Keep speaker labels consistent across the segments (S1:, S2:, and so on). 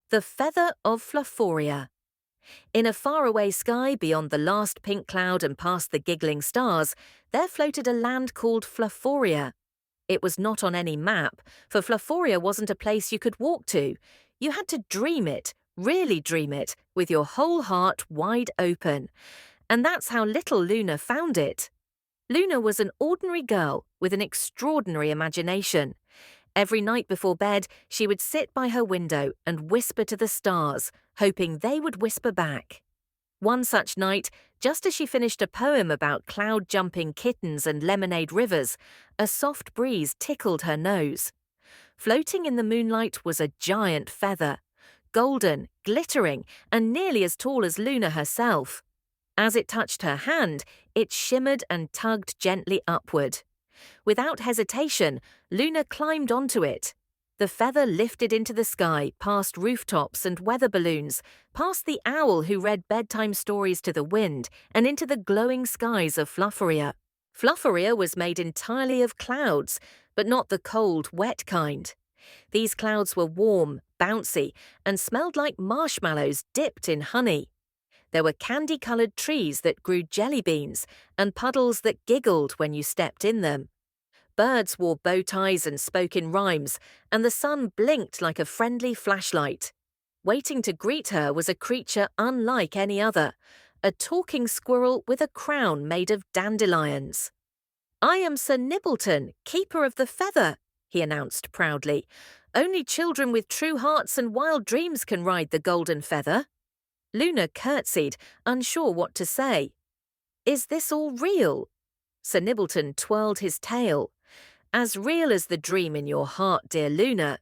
S1: The Feather of Flufforia. In a faraway sky beyond the last pink cloud and past the giggling stars, there floated a land called Flufforia. It was not on any map, for Flufforia wasn't a place you could walk to. You had to dream it, really dream it, with your whole heart wide open. And that's how little Luna found it. Luna was an ordinary girl with an extraordinary imagination. Every night before bed, she would sit by her window and whisper to the stars, hoping they would whisper back. One such night, just as she finished a poem about cloud-jumping kittens and lemonade rivers, a soft breeze tickled her nose. Floating in the moonlight was a giant feather, golden, glittering, and nearly as tall as Luna herself. As it touched her hand, it shimmered and tugged gently upward. Without hesitation, Luna climbed onto it. The feather lifted into the sky, past rooftops and weather balloons, past the owl who read bedtime stories to the wind, and into the glowing skies of Flufforia. Flufforia was made entirely of clouds, but not the cold, wet kind. These clouds were warm, bouncy, and smelled like marshmallows dipped in honey. There were candy-coloured trees that grew jellybeans and puddles that giggled when you stepped in them. Birds wore bow ties and spoke in rhymes, and the sun blinked like a friendly flashlight. Waiting to greet her was a creature unlike any other, a talking squirrel with a crown made of dandelions. "I am Sir Nibbleton, keeper of the feather," he announced proudly. "Only children with true hearts and wild dreams can ride the golden feather." Luna curtsied, unsure what to say. "Is this all real?" Sir Nibbleton twirled his tail. "As real as the dream in your heart, dear Luna."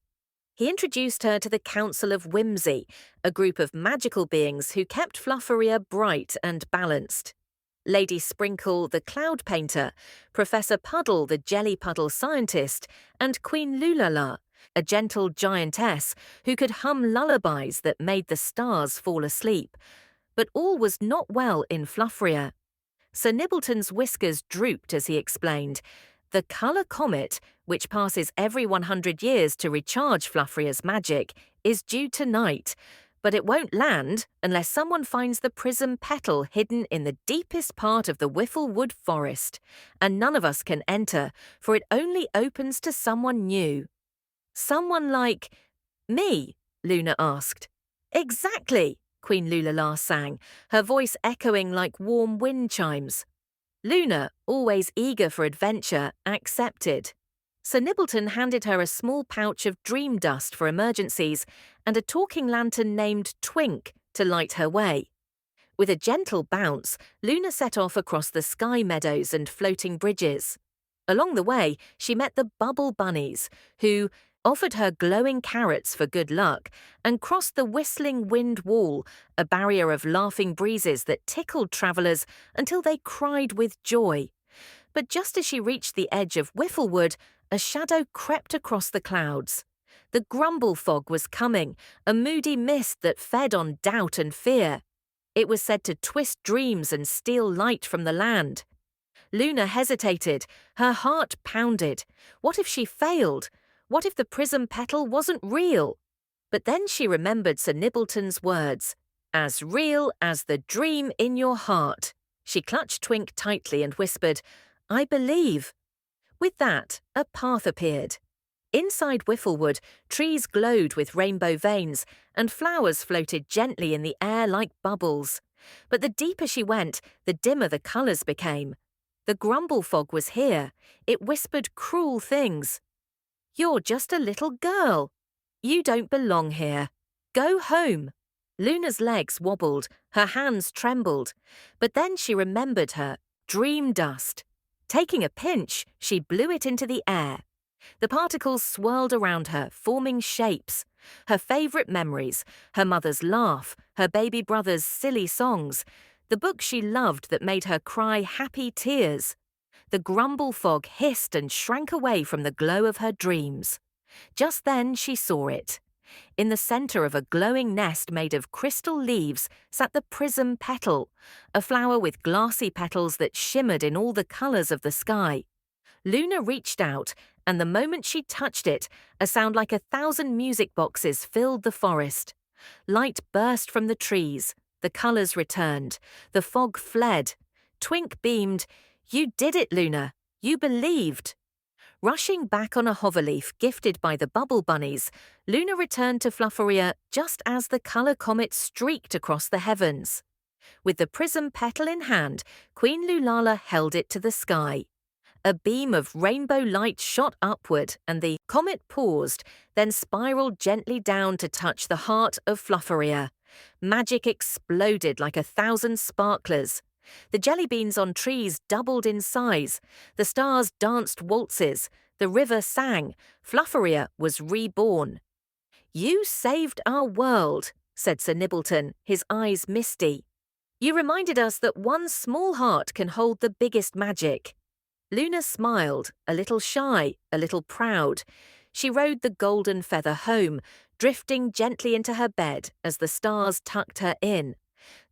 S1: He introduced her to the Council of Whimsy, a group of magical beings who kept Flufforia bright and balanced. Lady Sprinkle, the cloud painter, Professor Puddle, the jelly puddle scientist, and Queen Lulala, a gentle giantess who could hum lullabies that made the stars fall asleep. But all was not well in Flufforia. Sir Nibbleton's whiskers drooped as he explained. The colour comet, which passes every 100 years to recharge Flufforia's magic, is due tonight, but it won't land unless someone finds the Prism Petal hidden in the deepest part of the Whifflewood forest, and none of us can enter, for it only opens to someone new. "Someone like me?" Luna asked. "Exactly," Queen Lulala sang, her voice echoing like warm wind chimes. Luna, always eager for adventure, accepted. Sir Nibbleton handed her a small pouch of dream dust for emergencies and a talking lantern named Twink to light her way. With a gentle bounce, Luna set off across the sky meadows and floating bridges. Along the way, she met the Bubble Bunnies, who offered her glowing carrots for good luck, and crossed the whistling wind wall, a barrier of laughing breezes that tickled travellers until they cried with joy. But just as she reached the edge of Whifflewood, a shadow crept across the clouds. The grumble fog was coming, a moody mist that fed on doubt and fear. It was said to twist dreams and steal light from the land. Luna hesitated, her heart pounded. What if she failed? What if the Prism Petal wasn't real? But then she remembered Sir Nibbleton's words, "As real as the dream in your heart." She clutched Twink tightly and whispered, "I believe." With that, a path appeared. Inside Whifflewood, trees glowed with rainbow veins, and flowers floated gently in the air like bubbles. But the deeper she went, the dimmer the colours became. The grumble fog was here. It whispered cruel things. "You're just a little girl. You don't belong here. Go home." Luna's legs wobbled, her hands trembled, but then she remembered her dream dust. Taking a pinch, she blew it into the air. The particles swirled around her, forming shapes. Her favourite memories, her mother's laugh, her baby brother's silly songs, the book she loved that made her cry happy tears. The grumble fog hissed and shrank away from the glow of her dreams. Just then she saw it. In the centre of a glowing nest made of crystal leaves sat the Prism Petal, a flower with glassy petals that shimmered in all the colours of the sky. Luna reached out, and the moment she touched it, a sound like 1,000 music boxes filled the forest. Light burst from the trees, the colours returned, the fog fled. Twink beamed, "You did it, Luna. You believed." Rushing back on a hoverleaf gifted by the bubble bunnies, Luna returned to Flufforia just as the colour comet streaked across the heavens. With the prism petal in hand, Queen Lulala held it to the sky. A beam of rainbow light shot upward and the comet paused, then spiraled gently down to touch the heart of Flufforia. Magic exploded like 1,000 sparklers. The jellybeans on trees doubled in size. The stars danced waltzes. The river sang. Flufforia was reborn. "You saved our world," said Sir Nibbleton, his eyes misty. "You reminded us that one small heart can hold the biggest magic." Luna smiled, a little shy, a little proud. She rode the golden feather home, drifting gently into her bed as the stars tucked her in.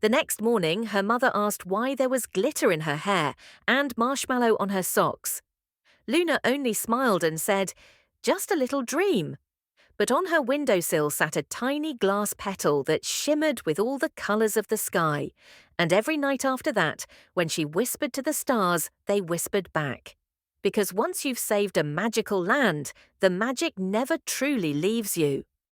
S1: The next morning, her mother asked why there was glitter in her hair and marshmallow on her socks. Luna only smiled and said, "Just a little dream." But on her windowsill sat a tiny glass petal that shimmered with all the colours of the sky. And every night after that, when she whispered to the stars, they whispered back. Because once you've saved a magical land, the magic never truly leaves you.